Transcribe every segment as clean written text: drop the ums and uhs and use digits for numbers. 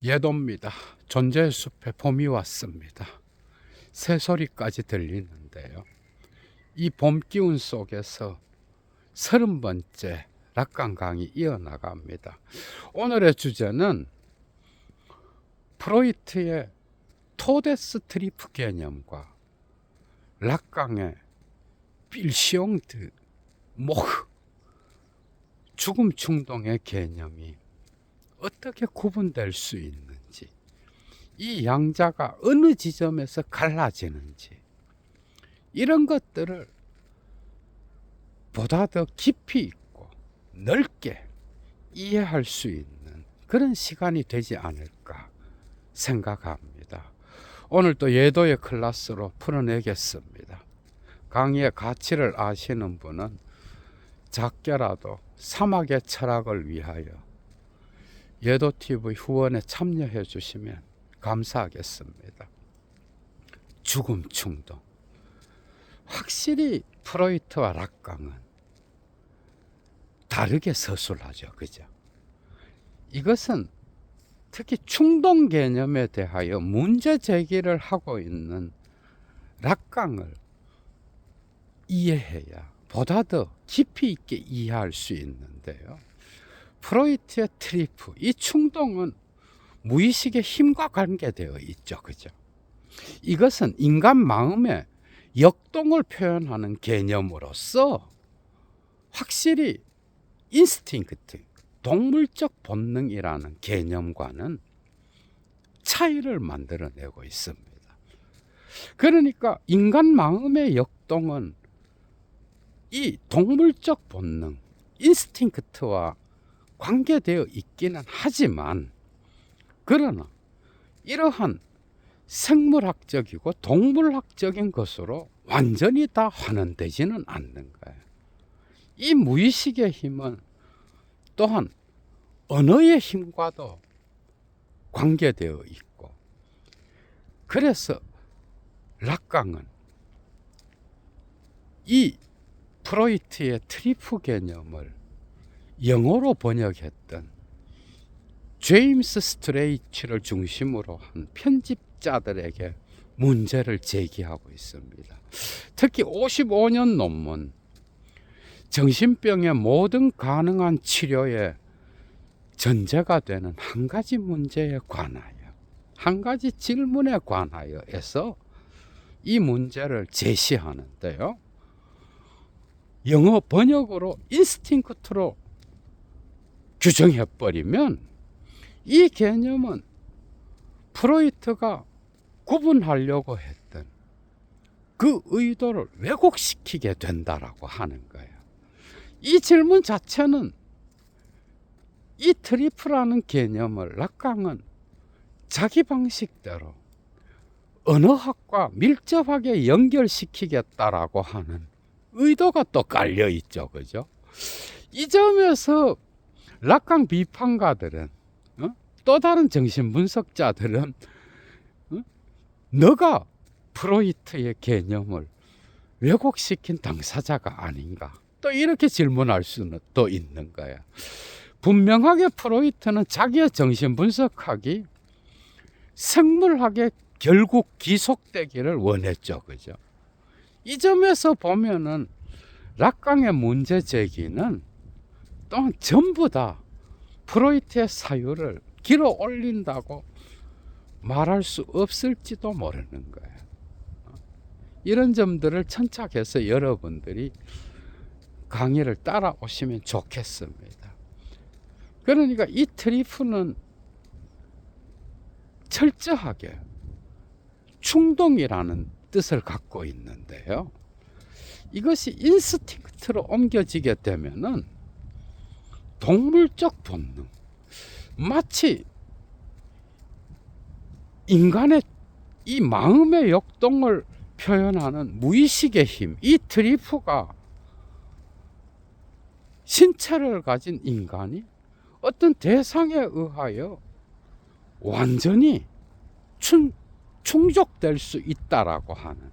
예도입니다. 존재의 숲에 봄이 왔습니다. 새소리까지 들리는데요. 이 봄 기운 속에서 30번째 락강 강이 이어나갑니다. 오늘의 주제는 프로이트의 토데스트리프 개념과 락강의 빌시옹드 모흐 죽음 충동의 개념이 어떻게 구분될 수 있는지, 이 양자가 어느 지점에서 갈라지는지, 이런 것들을 보다 더 깊이 있고 넓게 이해할 수 있는 그런 시간이 되지 않을까 생각합니다. 오늘 또 예도의 클래스로 풀어내겠습니다. 강의의 가치를 아시는 분은 작게라도 사막의 철학을 위하여 예도TV 후원에 참여해 주시면 감사하겠습니다. 죽음 충동. 확실히 프로이트와 락강은 다르게 서술하죠. 그죠? 이것은 특히 충동 개념에 대하여 문제 제기를 하고 있는 락강을 이해해야 보다 더 깊이 있게 이해할 수 있는데요. 프로이트의 트리프, 이 충동은 무의식의 힘과 관계되어 있죠. 그죠? 이것은 인간 마음의 역동을 표현하는 개념으로서 확실히 인스팅크트, 동물적 본능이라는 개념과는 차이를 만들어내고 있습니다. 그러니까 인간 마음의 역동은 이 동물적 본능, 인스팅크트와 관계되어 있기는 하지만, 그러나 이러한 생물학적이고 동물학적인 것으로 완전히 다 환원되지는 않는 거예요. 이 무의식의 힘은 또한 언어의 힘과도 관계되어 있고, 그래서 락강은 이 프로이트의 트리프 개념을 영어로 번역했던 제임스 스트레이치를 중심으로 한 편집자들에게 문제를 제기하고 있습니다. 특히 55년 논문, 정신병의 모든 가능한 치료의 전제가 되는 한 가지 문제에 관하여, 한 가지 질문에 관하여에서 이 문제를 제시하는데요. 영어 번역으로 인스팅크트로 규정해버리면 이 개념은 프로이트가 구분하려고 했던 그 의도를 왜곡시키게 된다라고 하는 거예요. 이 질문 자체는 이 트리프라는 개념을 락강은 자기 방식대로 언어학과 밀접하게 연결시키겠다라고 하는 의도가 또 깔려 있죠. 그죠? 이 점에서 락강 비판가들은, 또 다른 정신분석자들은, 너가 프로이트의 개념을 왜곡시킨 당사자가 아닌가, 또 이렇게 질문할 수는 또 있는 거야. 분명하게 프로이트는 자기의 정신분석학이 생물학에 결국 기속되기를 원했죠. 그죠? 이 점에서 보면은 락강의 문제 제기는 또한 전부 다 프로이트의 사유를 길어 올린다고 말할 수 없을지도 모르는 거예요. 이런 점들을 천착해서 여러분들이 강의를 따라오시면 좋겠습니다. 그러니까 이 트리프는 철저하게 충동이라는 뜻을 갖고 있는데요. 이것이 인스팅크트로 옮겨지게 되면은 동물적 본능, 마치 인간의 이 마음의 역동을 표현하는 무의식의 힘, 이 트리프가 신체를 가진 인간이 어떤 대상에 의하여 완전히 충족될 수 있다라고 하는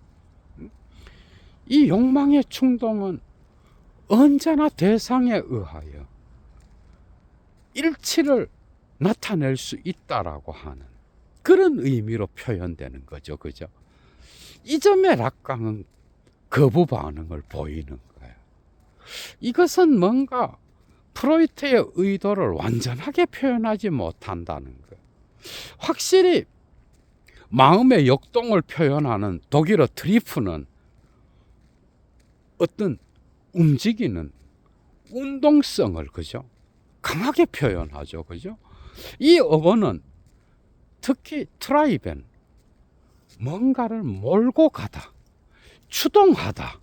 이 욕망의 충동은 언제나 대상에 의하여 일치를 나타낼 수 있다라고 하는 그런 의미로 표현되는 거죠. 그죠? 이 점에 락강은 거부 반응을 보이는 거예요. 이것은 뭔가 프로이트의 의도를 완전하게 표현하지 못한다는 거예요. 확실히 마음의 역동을 표현하는 독일어 트리프는 어떤 움직이는 운동성을 그죠? 강하게 표현하죠. 그죠? 이 어원은 특히 트라이벤 뭔가를 몰고 가다, 추동하다,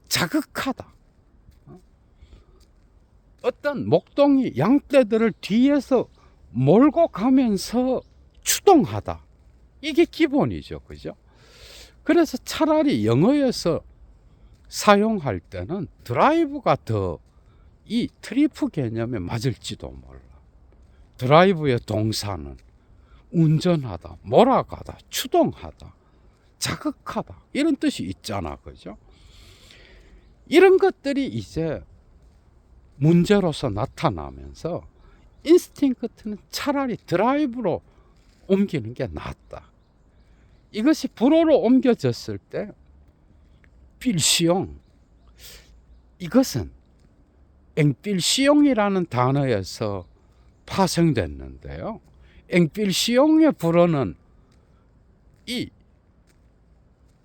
자극하다. 어떤 목동이 양떼들을 뒤에서 몰고 가면서 추동하다. 이게 기본이죠. 그죠? 그래서 차라리 영어에서 사용할 때는 드라이브가 더 이 트리프 개념에 맞을지도 몰라. 드라이브의 동사는 운전하다, 몰아가다, 추동하다, 자극하다 이런 뜻이 있잖아. 그죠? 이런 것들이 이제 문제로서 나타나면서 인스팅크트는 차라리 드라이브로 옮기는 게 낫다. 이것이 불어로 옮겨졌을 때 필시용, 이것은 앵필시용이라는 단어에서 파생됐는데요. 앵필시용의 불어는 이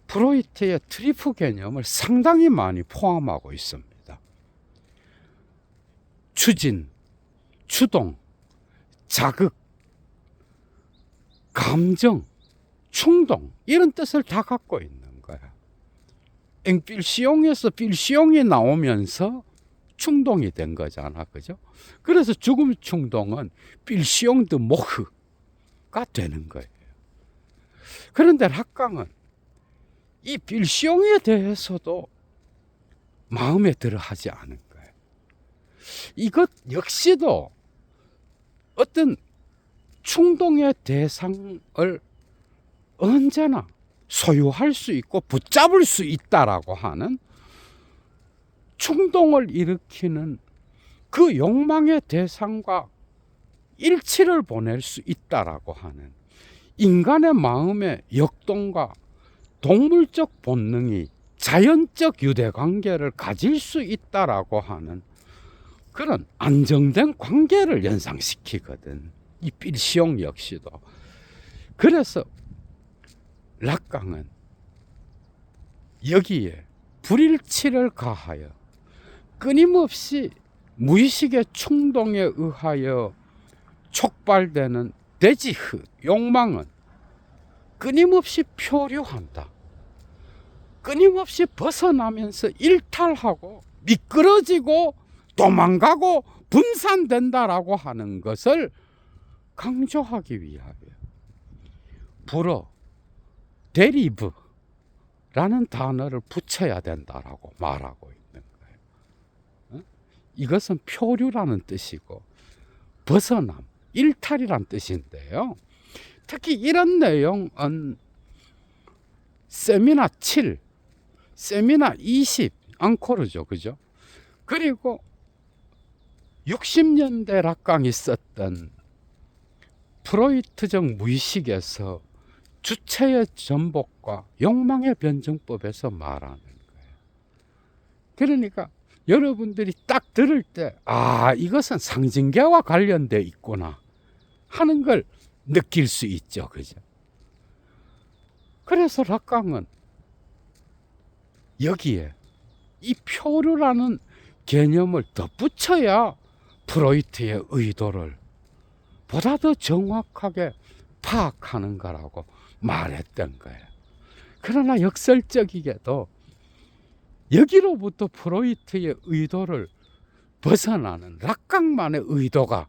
프로이트의 트리프 개념을 상당히 많이 포함하고 있습니다. 추진, 추동, 자극, 감정, 충동 이런 뜻을 다 갖고 있는 거야. 앵필시용에서 필시용이 나오면서 충동이 된 거잖아. 그죠? 그래서 죽음 충동은 필시용 드 모흐가 되는 거예요. 그런데 락강은 이 필시용에 대해서도 마음에 들어 하지 않은 거예요. 이것 역시도 어떤 충동의 대상을 언제나 소유할 수 있고 붙잡을 수 있다라고 하는 충동을 일으키는 그 욕망의 대상과 일치를 보낼 수 있다라고 하는 인간의 마음의 역동과 동물적 본능이 자연적 유대관계를 가질 수 있다라고 하는 그런 안정된 관계를 연상시키거든. 이 필시용 역시도. 그래서 락강은 여기에 불일치를 가하여 끊임없이 무의식의 충동에 의하여 촉발되는 데지흐, 욕망은 끊임없이 표류한다. 끊임없이 벗어나면서 일탈하고 미끄러지고 도망가고 분산된다라고 하는 것을 강조하기 위하여 불어, 데리브라는 단어를 붙여야 된다라고 말하고 있는 거예요. 이것은 표류라는 뜻이고 벗어남, 일탈이란 뜻인데요. 특히 이런 내용은 세미나 7, 세미나 20 앙코르죠. 그죠? 그리고 60년대 락강이 썼던 프로이트적 무의식에서 주체의 전복과 욕망의 변증법에서 말하는 거예요. 그러니까 여러분들이 딱 들을 때 이것은 상징계와 관련돼 있구나 하는 걸 느낄 수 있죠. 그죠? 그래서 락강은 여기에 이 표류라는 개념을 덧붙여야 프로이트의 의도를 보다 더 정확하게 파악하는 거라고 말했던 거예요. 그러나 역설적이게도 여기로부터 프로이트의 의도를 벗어나는 락강만의 의도가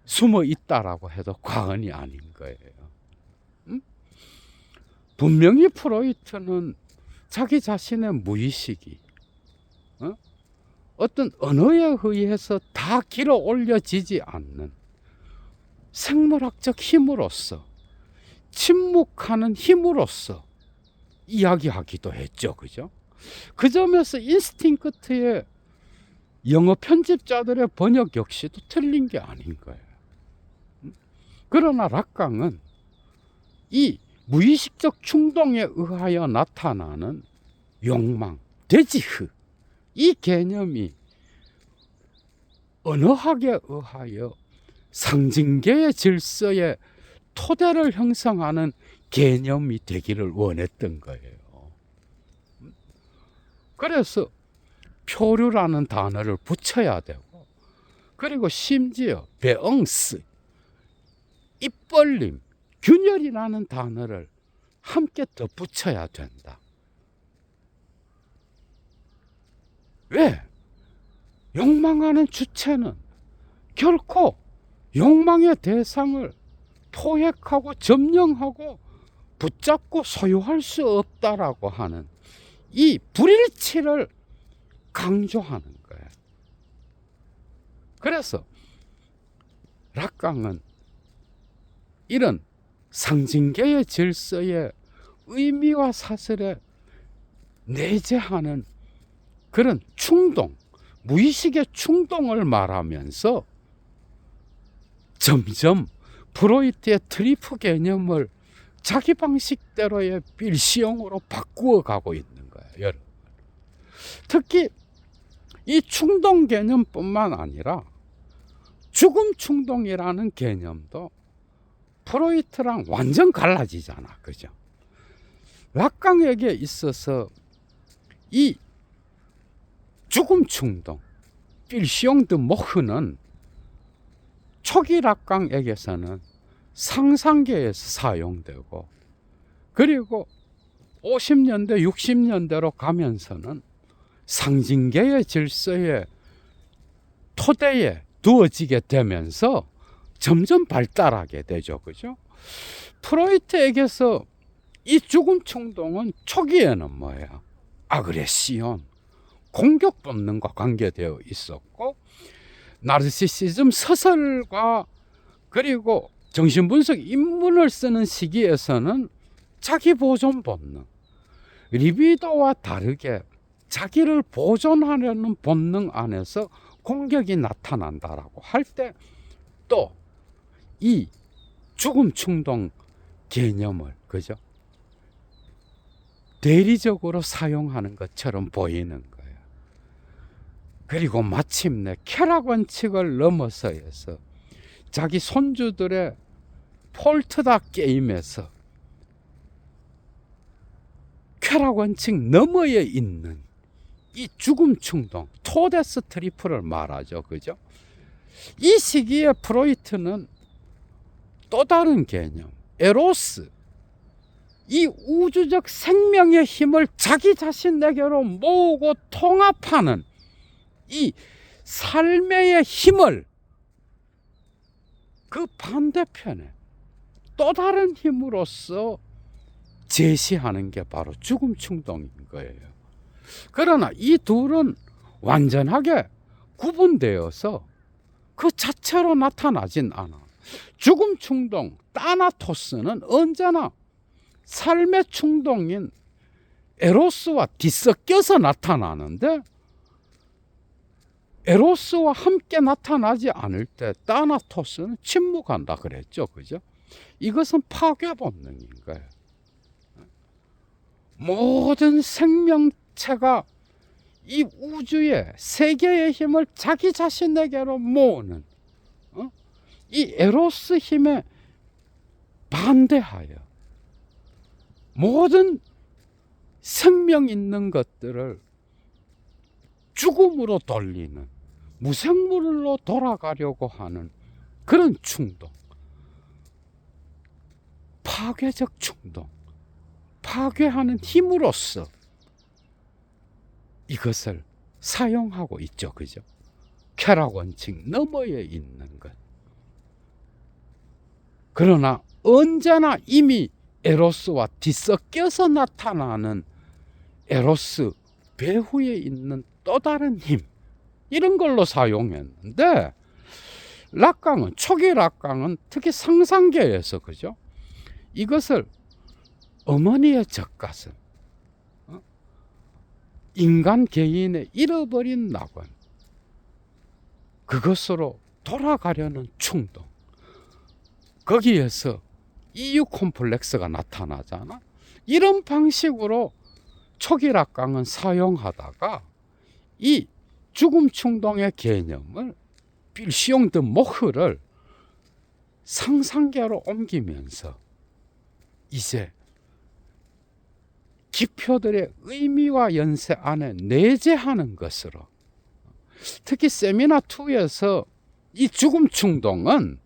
숨어 있다라고 해도 과언이 아닌 거예요. 분명히 프로이트는 자기 자신의 무의식이 어떤 언어에 의해서 다 길어 올려지지 않는 생물학적 힘으로서 침묵하는 힘으로서 이야기하기도 했죠. 그죠? 그 점에서 인스팅크트의 영어 편집자들의 번역 역시도 틀린 게 아닌 거예요. 그러나 락강은 이 무의식적 충동에 의하여 나타나는 욕망, 데지흐, 이 개념이 언어학에 의하여 상징계의 질서의 토대를 형성하는 개념이 되기를 원했던 거예요. 그래서 표류라는 단어를 붙여야 되고, 그리고 심지어 베엉스, 입벌림, 균열이라는 단어를 함께 더 붙여야 된다. 왜? 욕망하는 주체는 결코 욕망의 대상을 포획하고 점령하고 붙잡고 소유할 수 없다라고 하는 이 불일치를 강조하는 거예요. 그래서 락강은 이런 상징계의 질서의 의미와 사슬에 내재하는 그런 충동, 무의식의 충동을 말하면서 점점 프로이트의 트리프 개념을 자기 방식대로의 빌시형으로 바꾸어 가고 있는 거예요, 여러분. 특히 이 충동 개념뿐만 아니라 죽음 충동이라는 개념도 프로이트랑 완전 갈라지잖아, 그죠? 락강에게 있어서 이 죽음 충동, 빌시옹 드 모흐는 초기 락강에게서는 상상계에서 사용되고, 그리고 50년대, 60년대로 가면서는 상징계의 질서의 토대에 두어지게 되면서 점점 발달하게 되죠, 그죠? 프로이트에게서 이 죽음 충동은 초기에는 뭐예요? 아그레시온, 공격 본능과 관계되어 있었고, 나르시시즘 서설과 그리고 정신분석 인문을 쓰는 시기에서는 자기 보존 본능, 리비도와 다르게 자기를 보존하려는 본능 안에서 공격이 나타난다라고 할 때 또 이 죽음 충동 개념을, 그죠? 대리적으로 사용하는 것처럼 보이는 거예요. 그리고 마침내 쾌락 원칙을 넘어서서 자기 손주들의 폴트다 게임에서 쾌락 원칙 너머에 있는 이 죽음 충동, 토데스 트리프를 말하죠, 그죠? 이 시기에 프로이트는 또 다른 개념, 에로스, 이 우주적 생명의 힘을 자기 자신에게로 모으고 통합하는 이 삶의 힘을 그 반대편에 또 다른 힘으로서 제시하는 게 바로 죽음 충동인 거예요. 그러나 이 둘은 완전하게 구분되어서 그 자체로 나타나진 않아. 죽음 충동, 따나토스는 언제나 삶의 충동인 에로스와 뒤섞여서 나타나는데, 에로스와 함께 나타나지 않을 때 따나토스는 침묵한다 그랬죠, 그죠? 이것은 파괴 본능인 거예요. 모든 생명체가 이 우주의 세계의 힘을 자기 자신에게로 모으는 이 에로스 힘에 반대하여 모든 생명 있는 것들을 죽음으로 돌리는, 무생물로 돌아가려고 하는 그런 충동, 파괴적 충동, 파괴하는 힘으로써 이것을 사용하고 있죠, 그죠? 쾌락 원칙 너머에 있는 것. 그러나 언제나 이미 에로스와 뒤섞여서 나타나는 에로스 배후에 있는 또 다른 힘, 이런 걸로 사용했는데, 락강은, 초기 락강은 특히 상상계에서, 그죠? 이것을 어머니의 젖가슴, 인간 개인의 잃어버린 낙원, 그것으로 돌아가려는 충동, 거기에서 이유 콤플렉스가 나타나잖아. 이런 방식으로 초기 락강은 사용하다가 이 죽음 충동의 개념을 빌시옹 드 모흐를 상상계로 옮기면서 이제 기표들의 의미와 연세 안에 내재하는 것으로, 특히 세미나 2에서 이 죽음 충동은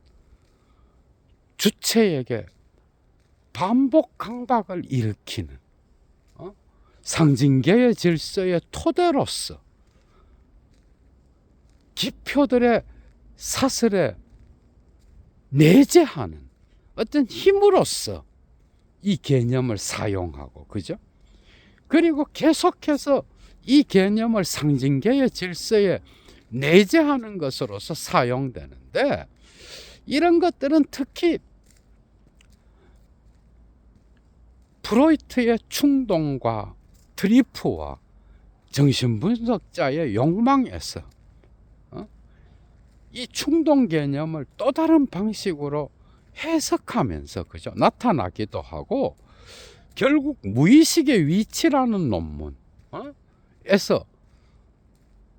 주체에게 반복 강박을 일으키는 상징계의 질서의 토대로서 기표들의 사슬에 내재하는 어떤 힘으로서 이 개념을 사용하고, 그죠? 그리고 계속해서 이 개념을 상징계의 질서에 내재하는 것으로서 사용되는데, 이런 것들은 특히 프로이트의 충동과 트리프와 정신분석자의 욕망에서 이 충동 개념을 또 다른 방식으로 해석하면서, 그죠? 나타나기도 하고, 결국 무의식의 위치라는 논문에서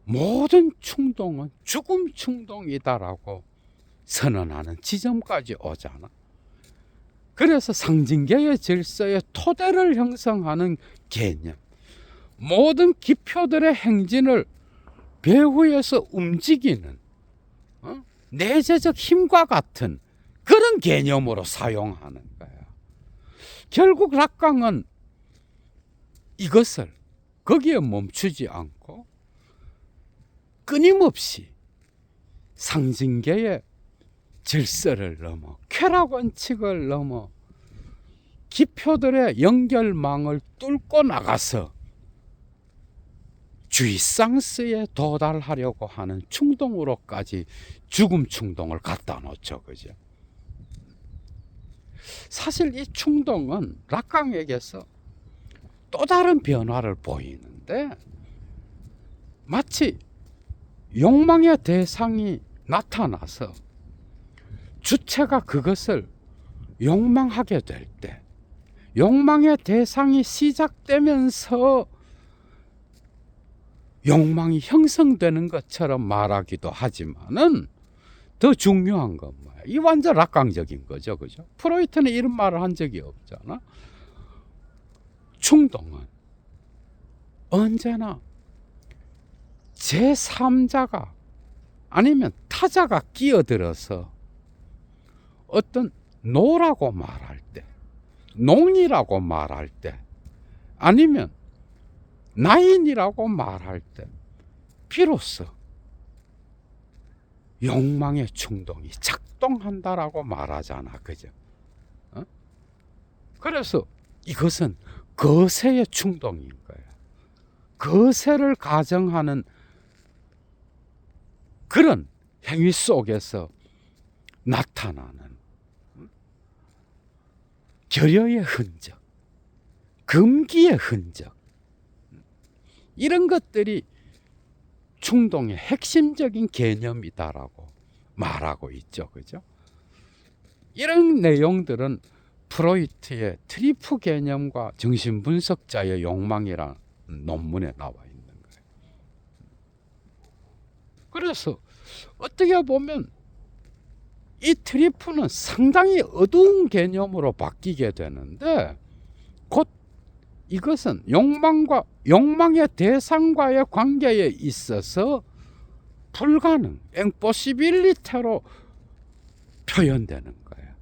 모든 충동은 죽음 충동이다라고 선언하는 지점까지 오잖아. 그래서 상징계의 질서의 토대를 형성하는 개념, 모든 기표들의 행진을 배후에서 움직이는 내재적 힘과 같은 그런 개념으로 사용하는 거야. 결국 락강은 이것을 거기에 멈추지 않고 끊임없이 상징계의 질서를 넘어, 쾌락 원칙을 넘어 기표들의 연결망을 뚫고 나가서 쥐상스에 도달하려고 하는 충동으로까지 죽음 충동을 갖다 놓죠, 그죠? 사실 이 충동은 락강에게서 또 다른 변화를 보이는데, 마치 욕망의 대상이 나타나서 주체가 그것을 욕망하게 될 때, 욕망의 대상이 시작되면서 욕망이 형성되는 것처럼 말하기도 하지만은, 더 중요한 건 뭐야? 이 완전 락강적인 거죠, 그죠? 프로이트는 이런 말을 한 적이 없잖아. 충동은 언제나 제3자가 아니면 타자가 끼어들어서 어떤 노라고 말할 때, 농이라고 말할 때, 아니면 나인이라고 말할 때 비로소 욕망의 충동이 작동한다라고 말하잖아, 그죠? 그래서 이것은 거세의 충동인 거야. 거세를 가정하는 그런 행위 속에서 나타나는 결여의 흔적, 금기의 흔적, 이런 것들이 충동의 핵심적인 개념이다라고 말하고 있죠, 그죠? 이런 내용들은 프로이트의 트리프 개념과 정신분석자의 욕망이라는 논문에 나와 있는 거예요. 그래서 어떻게 보면 이 트리프는 상당히 어두운 개념으로 바뀌게 되는데, 곧 이것은 욕망의 대상과의 관계에 있어서 불가능, impossibility로 표현되는 거예요.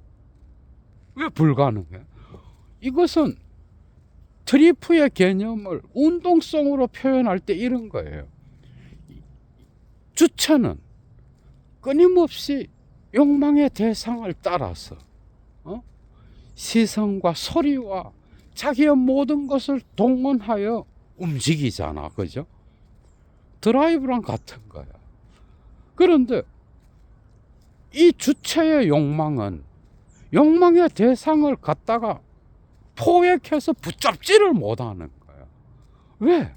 왜 불가능해? 이것은 트리프의 개념을 운동성으로 표현할 때 이런 거예요. 주체는 끊임없이 욕망의 대상을 따라서 시선과 소리와 자기의 모든 것을 동원하여 움직이잖아, 그죠? 드라이브랑 같은 거야. 그런데 이 주체의 욕망은 욕망의 대상을 갖다가 포획해서 붙잡지를 못하는 거야. 왜?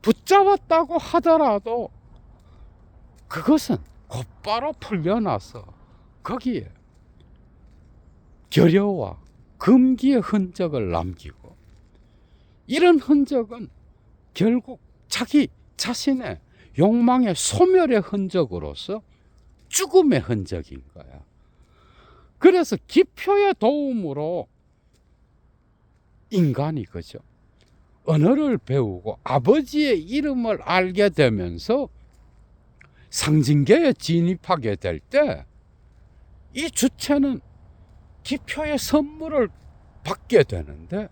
붙잡았다고 하더라도 그것은 곧바로 풀려나서 거기에 결여와 금기의 흔적을 남기고, 이런 흔적은 결국 자기 자신의 욕망의 소멸의 흔적으로서 죽음의 흔적인 거야. 그래서 기표의 도움으로 인간이, 그죠, 언어를 배우고 아버지의 이름을 알게 되면서 상징계에 진입하게 될 때 이 주체는 기표의 선물을 받게 되는데,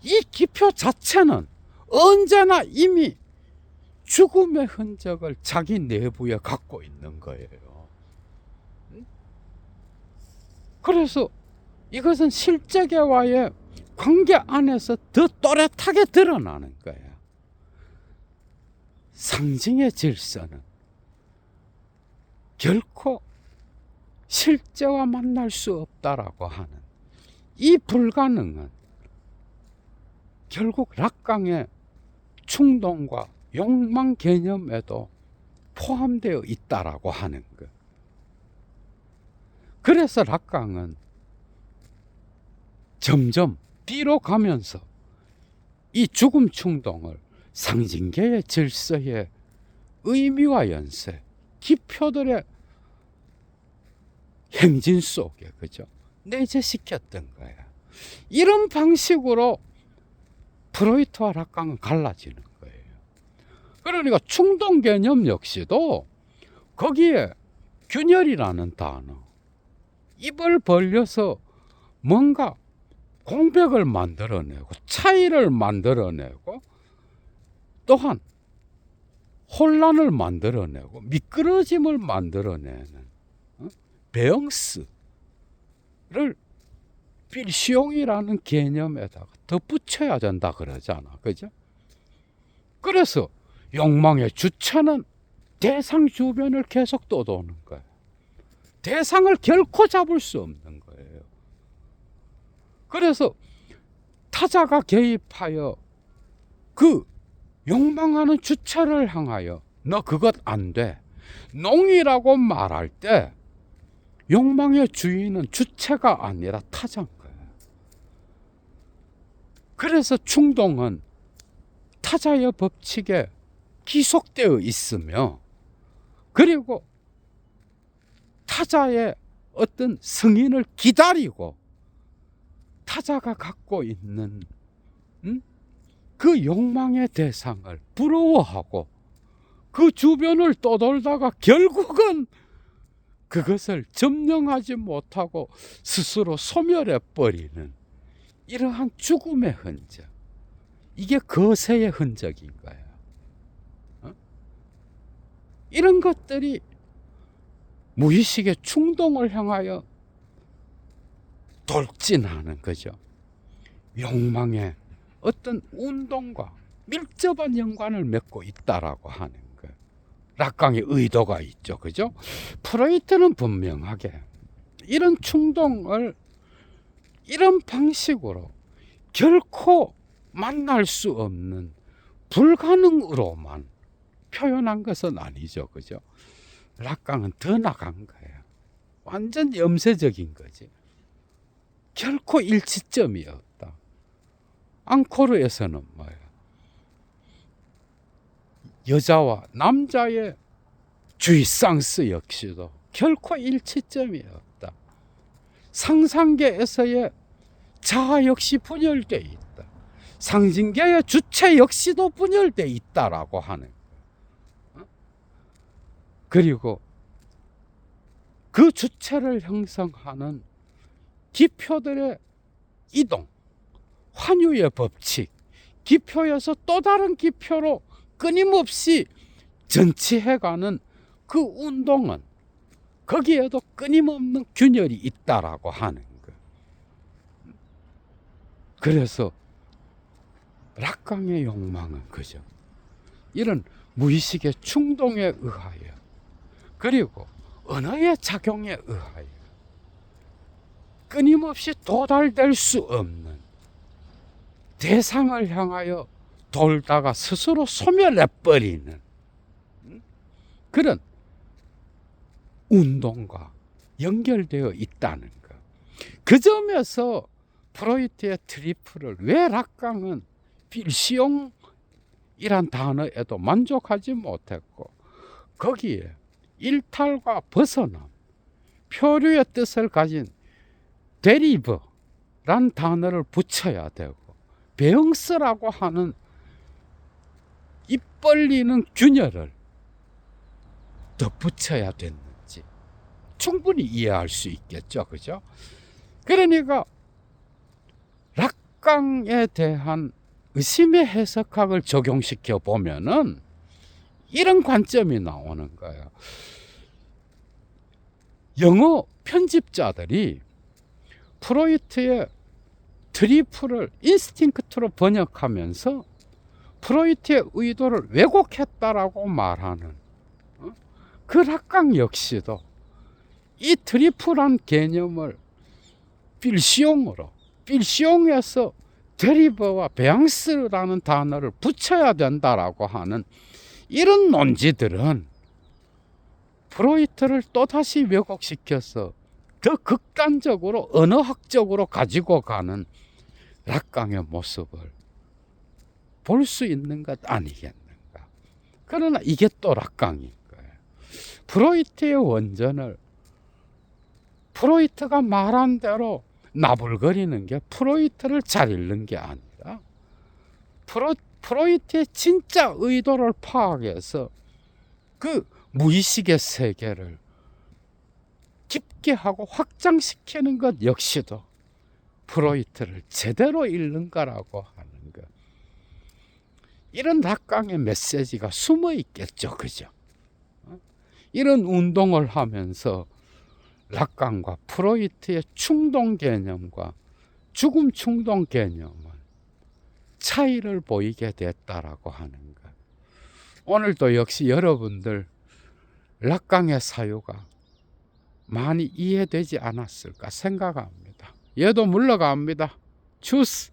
이 기표 자체는 언제나 이미 죽음의 흔적을 자기 내부에 갖고 있는 거예요. 그래서 이것은 실제계와의 관계 안에서 더 또렷하게 드러나는 거예요. 상징의 질서는 결코 실제와 만날 수 없다라고 하는 이 불가능은 결국 락강의 충동과 욕망 개념에도 포함되어 있다라고 하는 것. 그래서 락강은 점점 뒤로 가면서 이 죽음 충동을 상징계의 질서의 의미와 연세, 기표들의 행진 속에, 그죠, 내재시켰던 거야. 이런 방식으로 프로이트와 락강은 갈라지는 거예요. 그러니까 충동 개념 역시도 거기에 균열이라는 단어, 입을 벌려서 뭔가 공백을 만들어내고 차이를 만들어내고 또한 혼란을 만들어내고 미끄러짐을 만들어내는 베엉스를 필시용이라는 개념에다가 덧붙여야 된다 그러잖아, 그죠? 그래서 욕망의 주체는 대상 주변을 계속 떠도는 거예요. 대상을 결코 잡을 수 없는 거예요. 그래서 타자가 개입하여 그 욕망하는 주체를 향하여 너 그것 안 돼, 농이라고 말할 때 욕망의 주인은 주체가 아니라 타자인 거예요. 그래서 충동은 타자의 법칙에 기속되어 있으며, 그리고 타자의 어떤 승인을 기다리고 타자가 갖고 있는 그 욕망의 대상을 부러워하고 그 주변을 떠돌다가 결국은 그것을 점령하지 못하고 스스로 소멸해버리는 이러한 죽음의 흔적, 이게 거세의 흔적인 거야. 이런 것들이 무의식의 충동을 향하여 돌진하는 거죠. 욕망의 어떤 운동과 밀접한 연관을 맺고 있다라고 하는 거예요. 락강의 의도가 있죠, 그죠? 프로이트는 분명하게 이런 충동을 이런 방식으로 결코 만날 수 없는 불가능으로만 표현한 것은 아니죠, 그죠? 락강은 더 나간 거예요. 완전 염세적인 거지. 결코 일치점이 없다. 앙코르에서는 뭐예요? 여자와 남자의 주의상스 역시도 결코 일치점이 없다. 상상계에서의 자아 역시 분열되어 있다. 상징계의 주체 역시도 분열되어 있다라고 하는 거예요. 그리고 그 주체를 형성하는 기표들의 이동, 환유의 법칙, 기표에서 또 다른 기표로 끊임없이 전치해가는 그 운동은 거기에도 끊임없는 균열이 있다라고 하는 거예요. 그래서 락강의 욕망은 그죠, 이런 무의식의 충동에 의하여, 그리고 언어의 작용에 의하여 끊임없이 도달될 수 없는 대상을 향하여 돌다가 스스로 소멸해버리는 그런 운동과 연결되어 있다는 것. 그 점에서 프로이트의 트리플을 왜 락강은 필시용이란 단어에도 만족하지 못했고 거기에 일탈과 벗어남, 표류의 뜻을 가진 데리브란 단어를 붙여야 되고 베응스라고 하는 입 벌리는 균열을 덧붙여야 됐는지 충분히 이해할 수 있겠죠. 그죠? 그러니까 락강에 대한 의심의 해석학을 적용시켜 보면은 이런 관점이 나오는 거예요. 영어 편집자들이 프로이트의 트리플을 인스팅크트로 번역하면서 프로이트의 의도를 왜곡했다라고 말하는 그 락강 역시도 이 트리플한 개념을 필시용에서 데리버와 베앙스라는 단어를 붙여야 된다라고 하는 이런 논지들은 프로이트를 또다시 왜곡시켜서 더 극단적으로 언어학적으로 가지고 가는 락강의 모습을 볼 수 있는 것 아니겠는가. 그러나 이게 또 락강인 거예요. 프로이트의 원전을 프로이트가 말한 대로 나불거리는 게 프로이트를 잘 읽는 게 아니라 프로이트의 진짜 의도를 파악해서 그 무의식의 세계를 깊게 하고 확장시키는 것 역시도 프로이트를 제대로 읽는가라고 하는 것. 이런 락강의 메시지가 숨어 있겠죠. 그죠? 이런 운동을 하면서 락강과 프로이트의 충동 개념과 죽음 충동 개념은 차이를 보이게 됐다라고 하는 것. 오늘도 역시 여러분들 락강의 사유가 많이 이해되지 않았을까 생각합니다. 얘도 물러갑니다. 주스.